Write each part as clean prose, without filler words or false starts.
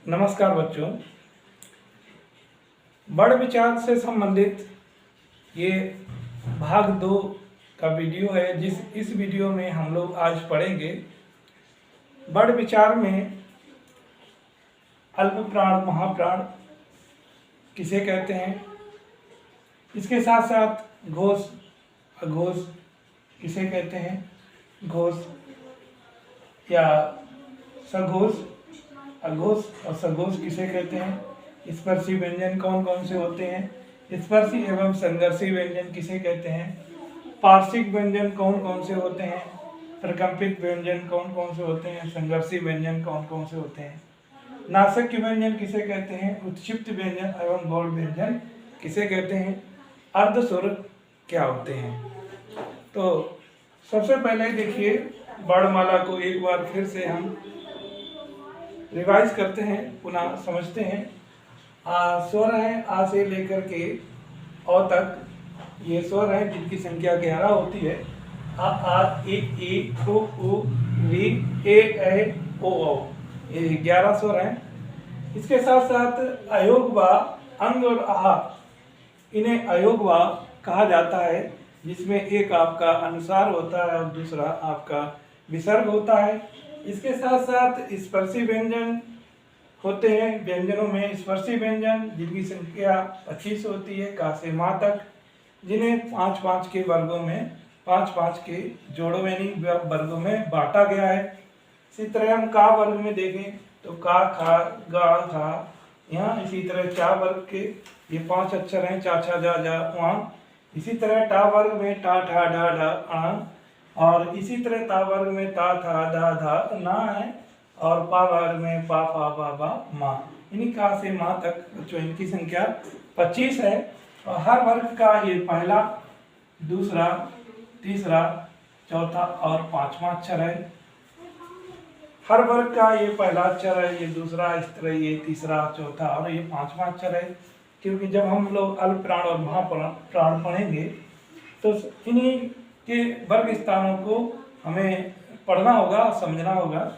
नमस्कार बच्चों। बड़ विचार से संबंधित ये भाग 2 का वीडियो है। इस वीडियो में हम लोग आज पढ़ेंगे बड़ विचार में अल्प प्राण महाप्राण किसे कहते हैं। इसके साथ साथ घोष अघोष किसे कहते हैं, घोष या सघोष, अघोष और सघोष किसे कहते हैं। स्पर्शी व्यंजन कौन कौन से होते हैं, स्पर्शी एवं संघर्षी व्यंजन किसे कहते हैं। पार्श्विक व्यंजन कौन कौन से होते हैं, प्रकंपित व्यंजन कौन कौन से होते हैं, संघर्षी व्यंजन कौन कौन से होते हैं। नासिक व्यंजन किसे कहते हैं, उत्क्षिप्त व्यंजन एवं गौड़ व्यंजन किसे कहते हैं। अर्धस्वर क्या होते हैं। तो सबसे पहले देखिए वर्णमाला को एक बार फिर से हम रिवाइज करते हैं, पुनः समझते हैं। स्वर है आ से लेकर के औ तक, ये स्वर है जिनकी संख्या 11 होती है। आ ई ओ री ए ओ औ, ये 11 स्वर हैं। इसके साथ साथ अयोग व अंग और आहा, इन्हें अयोग व कहा जाता है, जिसमें एक आपका अनुसार होता है और दूसरा आपका विसर्ग होता है। इसके साथ साथ स्पर्शी व्यंजन होते हैं। व्यंजनों में स्पर्शी व्यंजन जिनकी संख्या 25 होती है, का से माँ तक, जिन्हें 5-5 के वर्गों में, 5-5 के जोड़ों में नहीं वर्गों में बांटा गया है। इसी तरह हम का वर्ग में देखें तो का खा गा खा, यहाँ इसी तरह चा वर्ग के ये 5 अक्षर हैं, चा छा जा जा वहाँ। इसी तरह टा वर्ग में टा ठा ढा ढा आ, और इसी तरह ता वर्ग में ता था धा धा ना है, और पा वर्ग में पा फा बा बा माँ। इन्हीं का से माँ तक बच्चों इनकी संख्या 25 है। और हर वर्ग का ये पहला, दूसरा, तीसरा, चौथा और 5वां अक्षर है। हर वर्ग का ये पहला अक्षर है, ये दूसरा, इस तरह ये तीसरा, चौथा और ये 5वां अक्षर है। क्योंकि जब हम लोग अल्प प्राण और महाप्राण पढ़ेंगे तो इन्हीं के वर्ग स्थानों को हमें पढ़ना होगा, समझना होगा।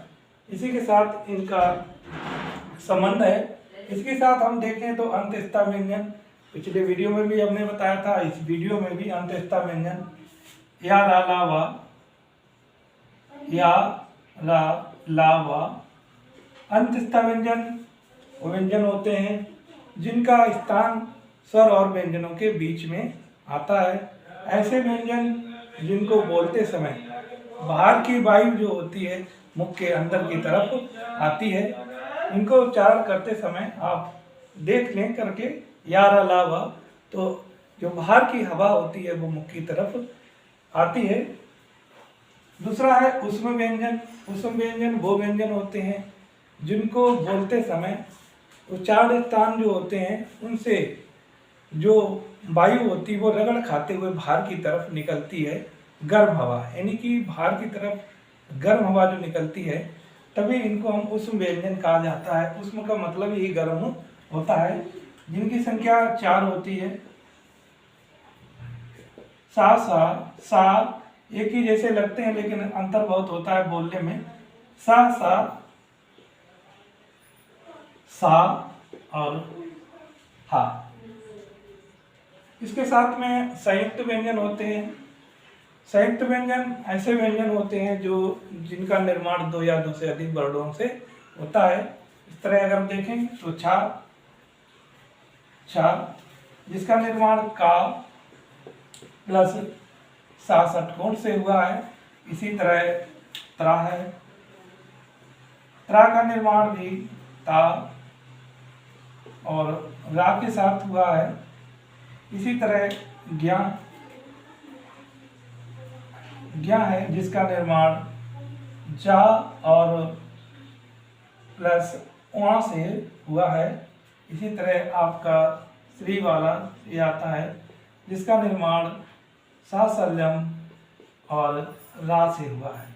इसी के साथ इनका संबंध है। इसके साथ हम देखें तो अंत्यस्था व्यंजन, पिछले वीडियो में भी हमने बताया था, इस वीडियो में भी अंत्यस्था व्यंजन या रा ला वा, या रा ला वा। अंत्यस्था व्यंजन वो व्यंजन होते हैं जिनका स्थान स्वर और व्यंजनों के बीच में आता है। ऐसे व्यंजन जिनको बोलते समय बाहर की वायु जो होती है मुख के अंदर की तरफ आती है, इनको उच्चारण करते समय आप देख लें करके या रा ला वा, तो जो बाहर की हवा होती है वो मुख की तरफ आती है। दूसरा है ऊष्म व्यंजन। ऊष्म व्यंजन वो व्यंजन होते हैं जिनको बोलते समय उच्चारण स्थान जो होते हैं उनसे जो वायु होती है वो रगड़ खाते हुए बाहर की तरफ निकलती है, गर्म हवा, यानी कि बाहर की तरफ गर्म हवा जो निकलती है, तभी इनको हम ऊष्म व्यंजन कहा जाता है। ऊष्म का मतलब ही गर्म होता है। जिनकी संख्या 4 होती है। सा सा सा एक ही जैसे लगते हैं लेकिन अंतर बहुत होता है बोलने में। सा सा सा और हा। इसके साथ में संयुक्त व्यंजन होते हैं। संयुक्त व्यंजन ऐसे व्यंजन होते हैं जो जिनका निर्माण 2 या 2 से अधिक वर्णों से होता है। इस तरह अगर हम देखें तो छा छा, जिसका निर्माण का प्लस सा षटकोण से हुआ है। इसी तरह त्रा है, त्रा का निर्माण भी ता और रा के साथ हुआ है। इसी तरह ज्ञा ज्ञा है, जिसका निर्माण जा और प्लस वहाँ से हुआ है। इसी तरह आपका श्री वाला ये आता है, जिसका निर्माण सा सल्यम और रा से हुआ है।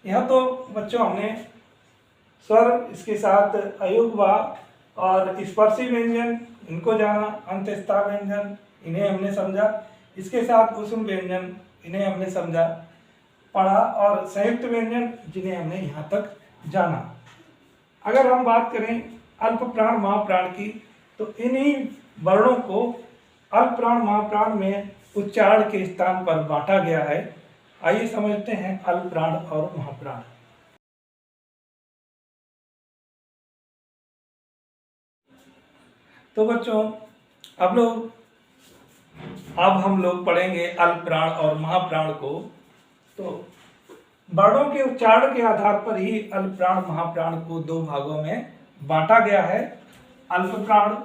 यह तो बच्चों हमने स्वर, इसके साथ अयोग वा और स्पर्शी व्यंजन इनको जाना, अंत्यस्था व्यंजन इन्हें हमने समझा। इसके साथ ऊष्म व्यंजन इन्हें हमने समझा पढ़ा, और संयुक्त व्यंजन जिन्हें हमने यहाँ तक जाना। अगर हम बात करें अल्प प्राण महाप्राण की, तो इन्हीं वर्णों को अल्प प्राण महाप्राण में उच्चारण के स्थान पर बांटा गया है। आइए समझते हैं अल्प प्राण और महाप्राण। तो बच्चों, अब हम लोग पढ़ेंगे अल्प प्राण और महाप्राण को। तो वर्णों के उच्चारण के आधार पर ही अल्प प्राण महाप्राण को दो भागों में बांटा गया है। अल्प प्राण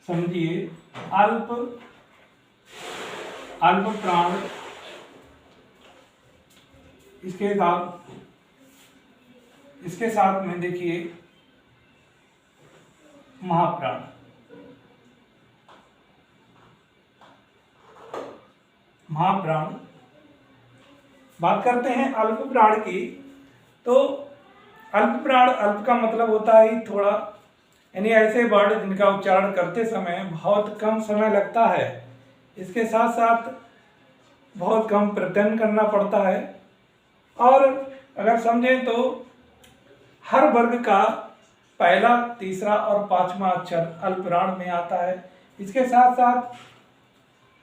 समझिए, अल्प प्राण, इसके साथ में देखिए महाप्राण। बात करते हैं अल्प प्राण की। तो अल्प प्राण, अल्प का मतलब होता है थोड़ा, यानी ऐसे वर्ड जिनका उच्चारण करते समय बहुत कम समय लगता है, इसके साथ साथ बहुत कम प्रयत्न करना पड़ता है। और अगर समझें तो हर वर्ग का पहला, तीसरा और पांचवा अक्षर अल्प प्राण में आता है। इसके साथ साथ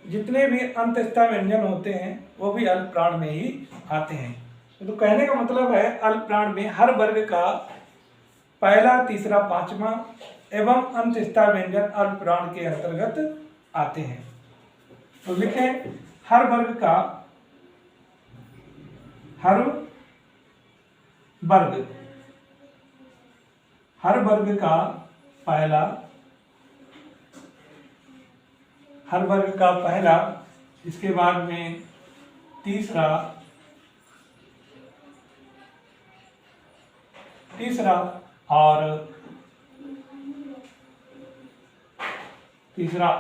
जितने भी अंतस्थ व्यंजन होते हैं वो भी अल्प प्राण में ही आते हैं। तो कहने का मतलब है अल्प प्राण में हर वर्ग का पहला, तीसरा, पांचवा एवं अंतस्थ व्यंजन अल्प प्राण के अंतर्गत आते हैं। तो लिखें, हर वर्ग का पहला, इसके बाद में तीसरा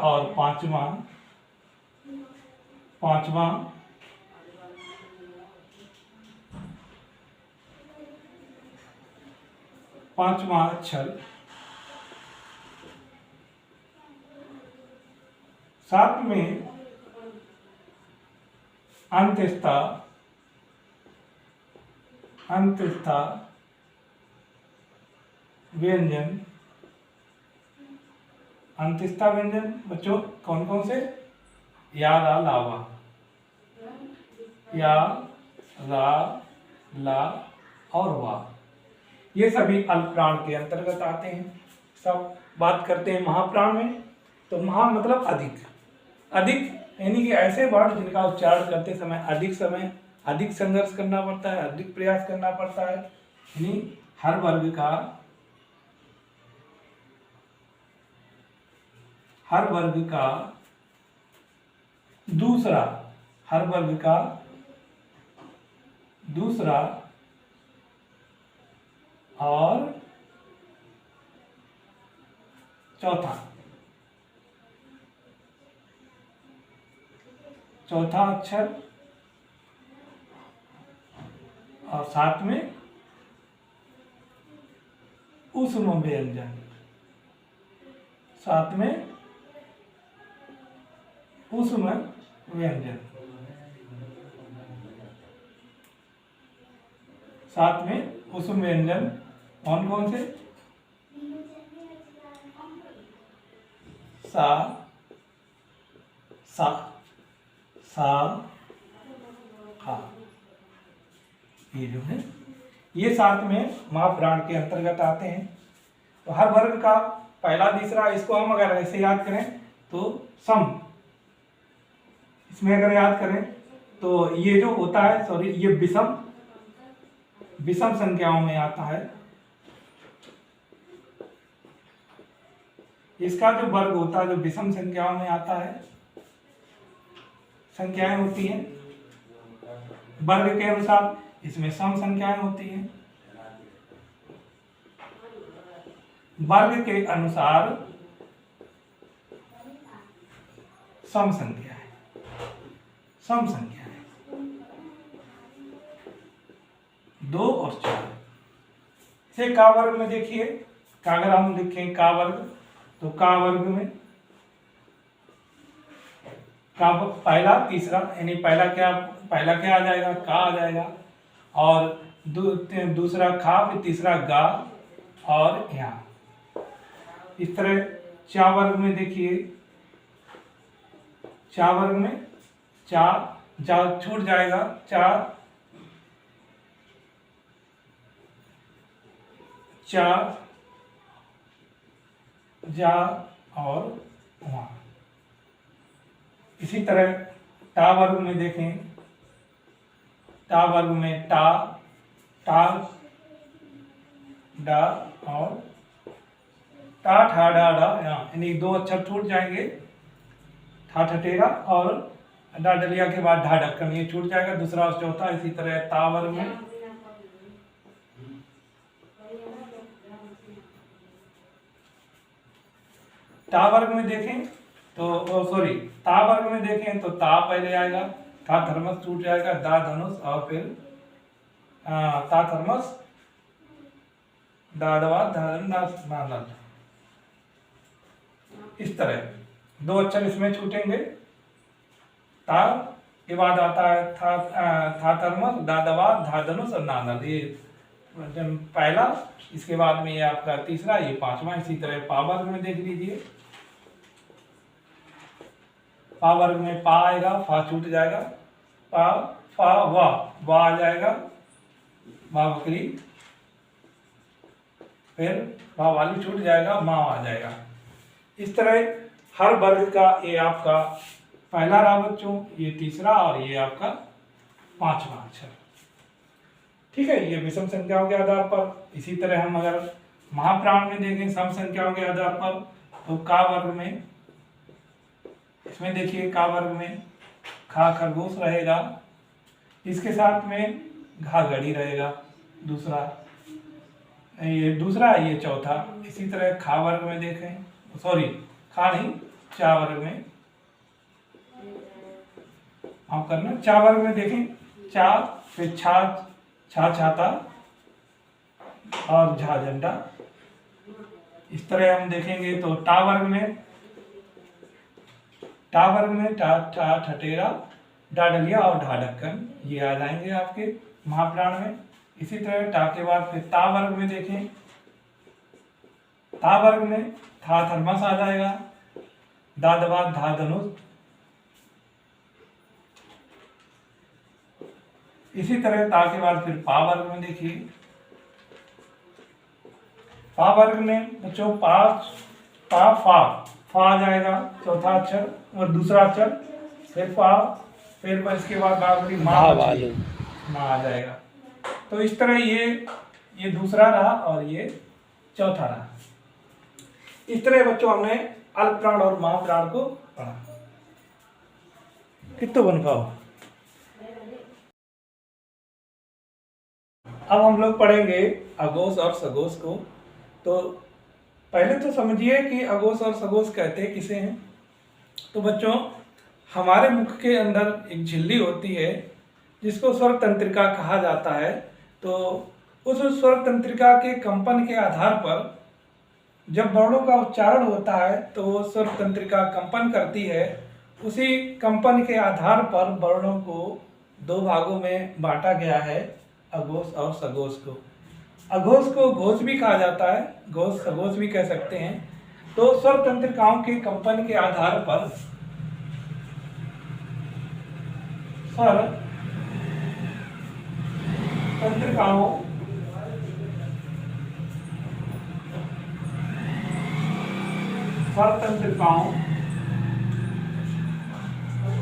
और पांचवा अक्षर, साथ में अंतस्थ व्यंजन। अंतस्थ व्यंजन बच्चों कौन कौन से? या, रा, लावा, या, रा, ला और वा, ये सभी अल्प प्राण के अंतर्गत आते हैं। सब बात करते हैं महाप्राण में। तो महा मतलब अधिक यानी कि ऐसे वर्ड जिनका उच्चारण करते समय अधिक संघर्ष करना पड़ता है, अधिक प्रयास करना पड़ता है। यानी हर वर्ग का दूसरा और चौथा अक्षर और साथ में ऊष्म व्यंजन, साथ में ऊष्म व्यंजन, कौन कौन से? सा, खा, ये जो है ये साथ में महाप्राण के अंतर्गत आते हैं। तो हर वर्ग का पहला, तीसरा, इसको हम अगर ऐसे याद करें तो सम, इसमें अगर याद करें तो ये जो होता है, ये विषम संख्याओं में आता है। इसका जो वर्ग होता है जो विषम संख्याओं में आता है, संख्याएं होती हैं वर्ग के अनुसार, इसमें सम संख्याएं होती हैं। वर्ग के अनुसार सम संख्याएं, दो और चार। से का वर्ग में देखिए, अगर हम लिखें का वर्ग, तो का वर्ग में का पहला, तीसरा, यानी पहला क्या आ जाएगा? का आ जाएगा। और दूसरा खा, फिर तीसरा गा और या। इस तरह चा वर्ग में देखिए, चा वर्ग में चा जा छूट जाएगा, चा चा जा और वहाँ। इसी तरह टा वर्ग में देखें, टा वर्ग में टा टा डा और टा ठा डा डा, यानी 2 अक्षर छूट जाएंगे, ठा ठटेरा और डा डलिया के बाद ढा ढक्कन, ये छूट जाएगा दूसरा और चौथा। इसी तरह ता वर्ग में ता वर्ग में देखें तो सॉरी ता वर्ग में देखें तो ता पहले आएगा, था थर्मस छूट जाएगा, दा धनुष और फिर ता थर्मस, दादवा नानल। इस तरह 2 अक्षर इसमें छूटेंगे। ता के बाद आता है था थर्मस, दादवा, धा धनुष और नानल, ये पहला। इसके बाद में ये आपका तीसरा, ये 5वां। इसी तरह पा वर्ग में देख लीजिए, पा वर्ग में पा आएगा, फा छूट जाएगा, पा फा वा आ जाएगा, माँ बकरी, फिर माँ वाली छूट जाएगा, माँ आ जाएगा। इस तरह हर वर्ग का ये आपका पहला रहा बच्चों, ये तीसरा और ये आपका 5वां अक्षर। ठीक है, ये विषम संख्याओं के आधार पर। इसी तरह हम अगर महाप्राण में देखें सम संख्याओं के आधार पर, तो का वर्ग में, इसमें देखिए का वर्ग में खा खरगोश रहेगा, इसके साथ में घा घड़ी रहेगा, दूसरा ये चौथा। इसी तरह खा वर्ग में देखें, सॉरी खा नहीं, चा वर्ग में आप करना, चा वर्ग में देखें चा, फिर छा छाता और झा झंडा। इस तरह हम देखेंगे तो टा वर्ग में टा ठटेरा, डा डलिया और ढा ढक्कन, ये आ जाएंगे आपके महाप्राण में। इसी तरह टा के बाद फिर ता वर्ग में देखें, ता वर्ग में था थर्मस आ जाएगा, दा दबा धा धनुष। इसी तरह ता के बाद फिर पा वर्ग में देखिए, पा वर्ग में बच्चों पा फा आ जाएगा, चौथा अक्षर और दूसरा अक्षर, फिर पा, फिर इसके बाद बाबरी माँ आ जाएगा। तो इस तरह ये दूसरा रहा और ये चौथा रहा। इस तरह बच्चों हमने अल्प प्राण और महाप्राण को पढ़ा। कितना बन पाओ। अब हम लोग पढ़ेंगे अघोष और सघोष को। तो पहले तो समझिए कि अघोष और सघोष कहते किसे हैं। तो बच्चों हमारे मुख के अंदर एक झिल्ली होती है जिसको स्वर तंत्रिका कहा जाता है। तो उस स्वर तंत्रिका के कंपन के आधार पर जब वर्णों का उच्चारण होता है तो वो स्वर तंत्रिका कंपन करती है। उसी कंपन के आधार पर वर्णों को 2 भागों में बांटा गया है, अघोष और सघोष को। अघोष को घोष भी कहा जाता है, घोष सघोष भी कह सकते हैं। तो स्वर तंत्रिकाओं के कंपन के आधार पर स्वर तंत्रिकाओं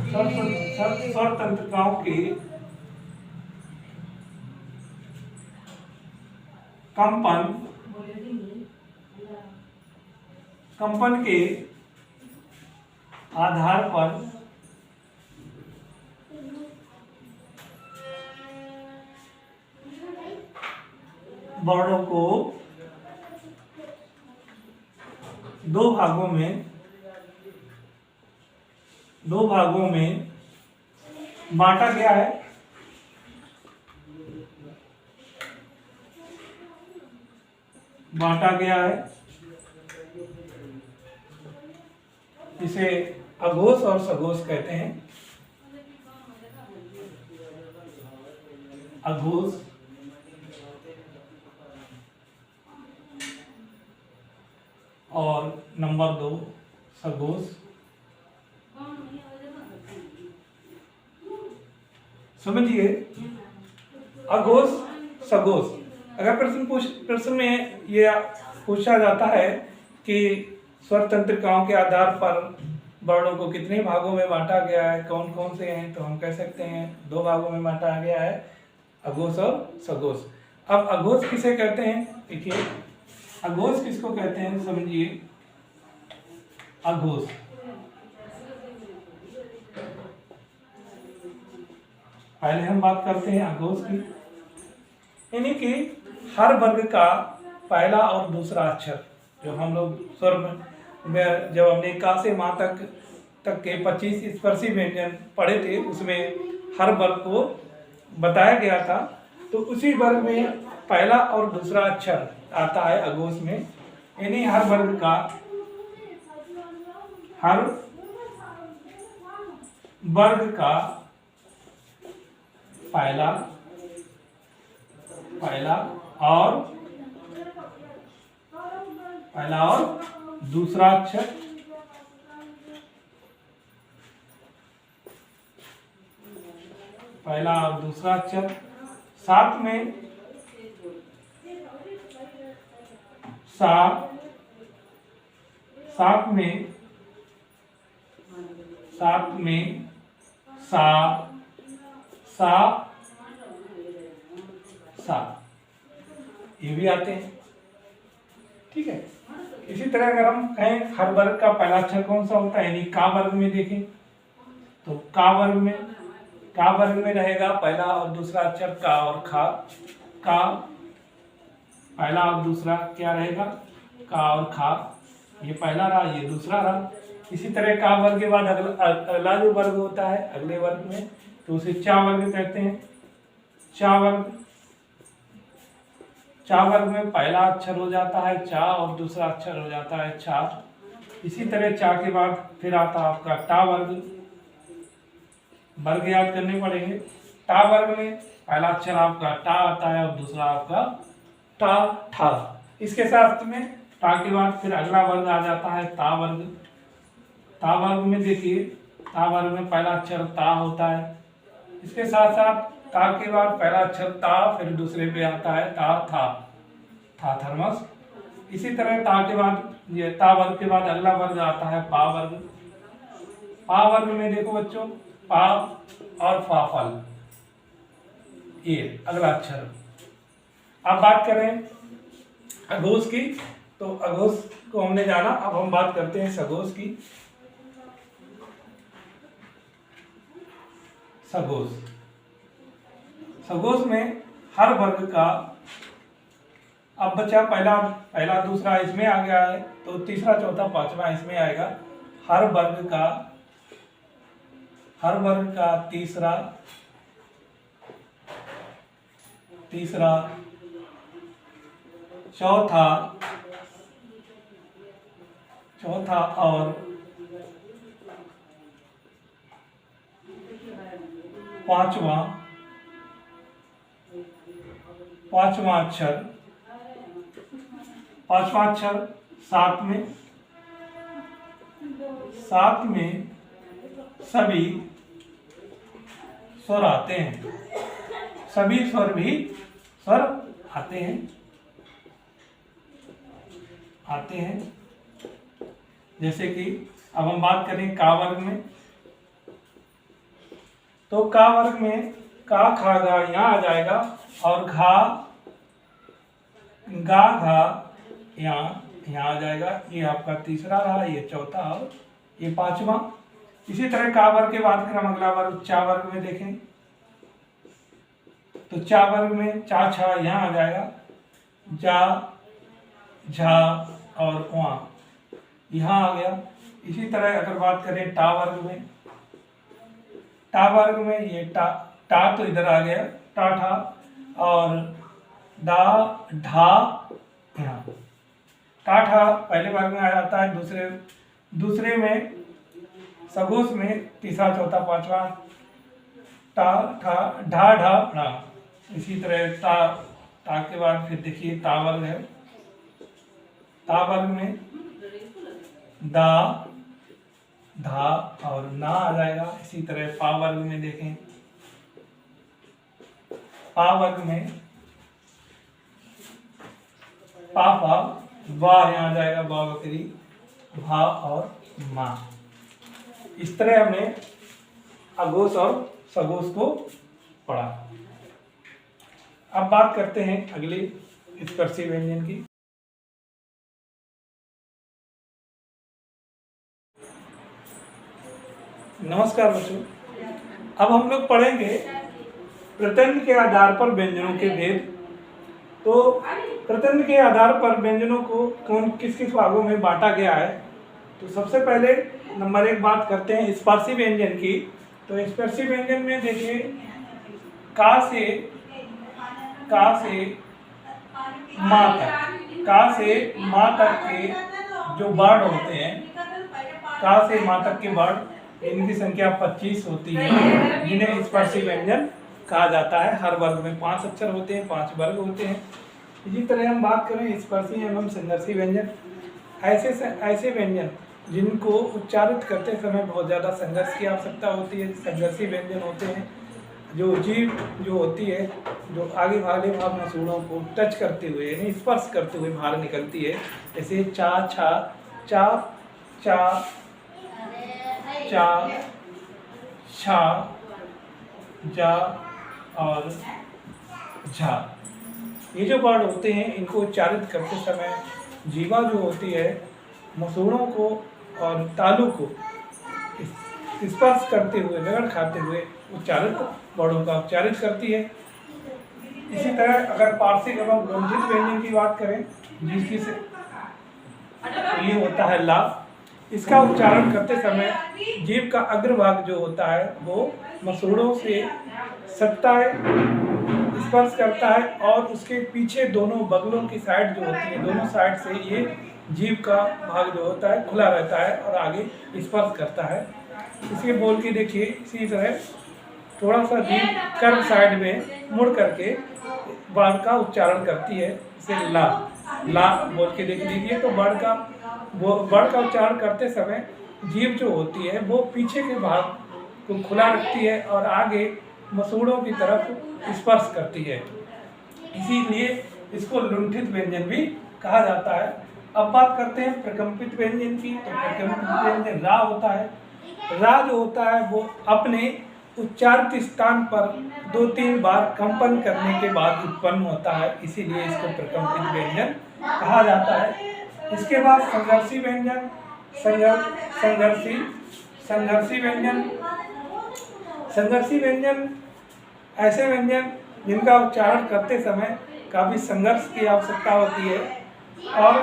स्वर तंत्रिकाओं के कंपन के आधार पर वर्णों को 2 भागों में बांटा गया है। इसे अघोष और सघोष कहते हैं। अघोष और नंबर 2 सगोस। समझिए, अघोष सघोष। अगर प्रश्न में ये पूछा जाता है कि स्वर तंत्रिकाओं के आधार पर वर्णों को कितने भागों में बांटा गया है, कौन कौन से हैं, तो हम कह सकते हैं 2 भागों में बांटा गया है, अघोष और सघोष। अब अघोष किसे कहते हैं? देखिए, अघोष किसको कहते हैं, समझिए। अघोष पहले हम बात करते हैं अघोष की, यानी कि हर वर्ग का पहला और दूसरा अक्षर, जो हम लोग स्वर में जब हमने का से माँ तक के 25 स्पर्शी व्यंजन पढ़े थे, उसमें हर वर्ग को बताया गया था। तो उसी वर्ग में पहला और दूसरा अक्षर आता है अघोष में, यानी हर वर्ग का पहला और दूसरा अक्षर साथ में सा ये भी आते हैं। ठीक है। इसी तरह अगर हम कहें हर वर्ग का पहला अक्षर कौन सा होता है, यानी का वर्ग में देखें तो का वर्ग में रहेगा पहला और दूसरा अक्षर का और खा। का पहला और दूसरा क्या रहेगा, का और खा, ये पहला रहा, ये दूसरा रहा। इसी तरह का वर्ग के बाद अगला जो वर्ग होता है अगले वर्ग में, तो उसे चा वर्ग कहते हैं। चा वर्ग में पहला अक्षर हो जाता है चा और दूसरा अक्षर हो जाता है छा। इसी तरह चा के बाद फिर आता है आपका टा वर्ग याद करने पड़ेंगे। टा वर्ग में पहला अक्षर आपका टा आता है और दूसरा आपका टा ठा। इसके साथ में टा के बाद फिर अगला वर्ग आ जाता है ता वर्ग। ता वर्ग में देखिए, ता वर्ग में पहला अक्षर ता होता है। इसके साथ साथ ता के बाद पहला अक्षर ता, फिर दूसरे पे आता है ता था थर्मस। इसी तरह ता के बाद ये ता वर्ग के बाद अगला वर्ग आता है पा वर्ग। पा वर्ग में देखो बच्चों, पा और फा फल, ये अगला अक्षर। अब बात करें अघोष की, तो अघोष को हमने जाना, अब हम बात करते हैं सघोष की। सघोष में हर वर्ग का, अब बच्चा पहला दूसरा इसमें आ गया है, तो तीसरा चौथा पांचवा इसमें आएगा। हर वर्ग का तीसरा चौथा और पांचवा अक्षर साथ में सभी स्वर आते हैं। सभी स्वर आते हैं। जैसे कि अब हम बात करें का वर्ग में, तो का वर्ग में का खा गा यहाँ आ जाएगा और घा गा घा यहाँ आ जाएगा। ये आपका तीसरा रहा, ये चौथा और ये पांचवा। इसी तरह का वर्ग के बाद फिर हम अगला वर्ग चा वर्ग में देखें, तो चा वर्ग में चा छा यहाँ आ जाएगा, जा झा और वहाँ यहाँ आ गया। इसी तरह अगर बात करें टा वर्ग में ये टा तो इधर आ गया, टा ठा और डा ढा यहाँ। टा ठा पहले वर्ग में आ जाता है, दूसरे में सघोष में तीसरा चौथा पांचवा टा ठा ढा ढा ढा। इसी तरह ता के बाद फिर देखिए ता वर्ग है। ता वर्ग में दा, धा और ना आ जाएगा। इसी तरह पा वर्ग में देखें, पा वर्ग में पा पा, वाह यहाँ आ जाएगा, बा बकरी, भा और माँ। इस तरह हमने अघोष और सघोष को पढ़ा। अब बात करते हैं अगले स्पर्शी व्यंजन की। नमस्कार बच्चों, अब हम लोग पढ़ेंगे प्रत्यंग के आधार पर व्यंजनों के भेद। तो प्रत्यंग के आधार पर व्यंजनों को कौन किस किस भागों में बांटा गया है। तो सबसे पहले नंबर 1 बात करते हैं स्पर्शी व्यंजन की। तो स्पर्शी व्यंजन में देखिए, का से माँ तक के जो वर्ण होते हैं, का से माँ तक के वर्ण, इनकी संख्या 25 होती है, जिन्हें स्पर्शी व्यंजन कहा जाता है। हर वर्ग में 5 अक्षर होते हैं, 5 वर्ग होते हैं। इसी तरह हम बात करें स्पर्शी एवं संघर्षी व्यंजन, ऐसे व्यंजन जिनको उच्चारित करते समय बहुत ज़्यादा संघर्ष की आवश्यकता होती है, संघर्षी व्यंजन होते हैं। जो जीभ जो होती है, जो आगे वाले भाग मसूड़ों को टच करते हुए यानी स्पर्श करते हुए बाहर निकलती है, जैसे चा, छा, चा, चा, चा, छा, जा और झा। ये जो वर्ण होते हैं, इनको उच्चारित करते समय जीवा जो होती है मसूड़ों को और तालु को स्पर्श करते हुए, रगड़ खाते हुए उच्चारित वर्णों का उच्चारित करती है। इसी तरह अगर पार्श्विक एवं ग्रंथित व्यंजन की बात करें, जिसकी से तो ये होता है ला। इसका उच्चारण करते समय जीभ का अग्रभाग जो होता है वो मसूड़ों से सटता है, स्पर्श करता है, और उसके पीछे दोनों बगलों की साइड जो होती है, दोनों साइड से ये जीभ का भाग जो होता है खुला रहता है और आगे स्पर्श करता है। इसे बोल के देखिए, इसी तरह थोड़ा सा जीभ कर्व साइड में मुड़ करके वर्ण का उच्चारण करती है, इसे ला, ला बोल के देख लीजिए। तो वर्ण का उच्चारण करते समय जीभ जो होती है वो पीछे के भाग को खुला रखती है और आगे मसूड़ों की तरफ स्पर्श करती है, इसीलिए इसको लुंठित व्यंजन भी कहा जाता है। अब बात करते हैं प्रकंपित व्यंजन की। तो प्रकंपित व्यंजन रा होता है। रा जो होता है वो अपने उच्चारित स्थान पर 2-3 बार कंपन करने के बाद उत्पन्न होता है, इसीलिए इसको प्रकंपित व्यंजन कहा जाता है। इसके बाद संघर्षी व्यंजन, संघर्षी व्यंजन ऐसे व्यंजन जिनका उच्चारण करते समय काफ़ी संघर्ष की आवश्यकता होती है, और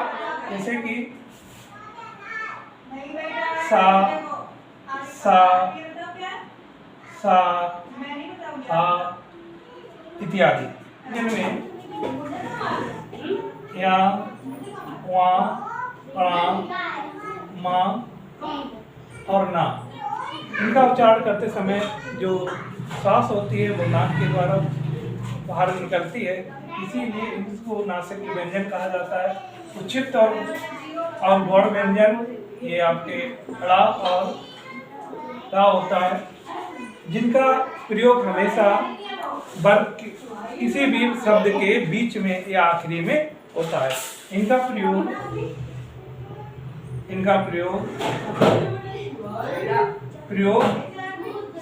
जैसे कि सा, सा, हा इत्यादि, जिनमें या, वा, णा, मा और ना, इनका उच्चारण करते समय जो सांस होती है वो नाक के द्वारा बाहर निकलती है, इसीलिए इसको नासिक व्यंजन कहा जाता है। उच्छिष्ट और गौड़ व्यंजन ये आपके ड़ा और रा होता है, जिनका प्रयोग हमेशा वर्ग किसी भी शब्द के बीच में या आखिरी में होता है। इनका प्रयोग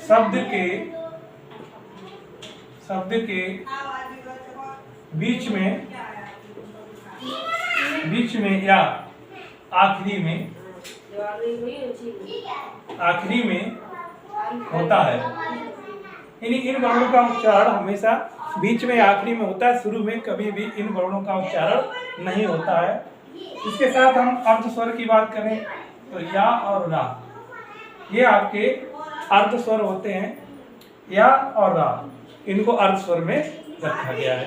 शब्द के बीच में या आखिरी में होता है। इन वर्णों का उच्चारण हमेशा बीच में आखिरी में होता है, शुरू में कभी भी इन वर्णों का उच्चारण नहीं होता है। इसके साथ हम अर्ध स्वर की बात करें तो या और रा, ये आपके अर्ध स्वर होते हैं। या और रा, इनको अर्ध स्वर में रखा गया है।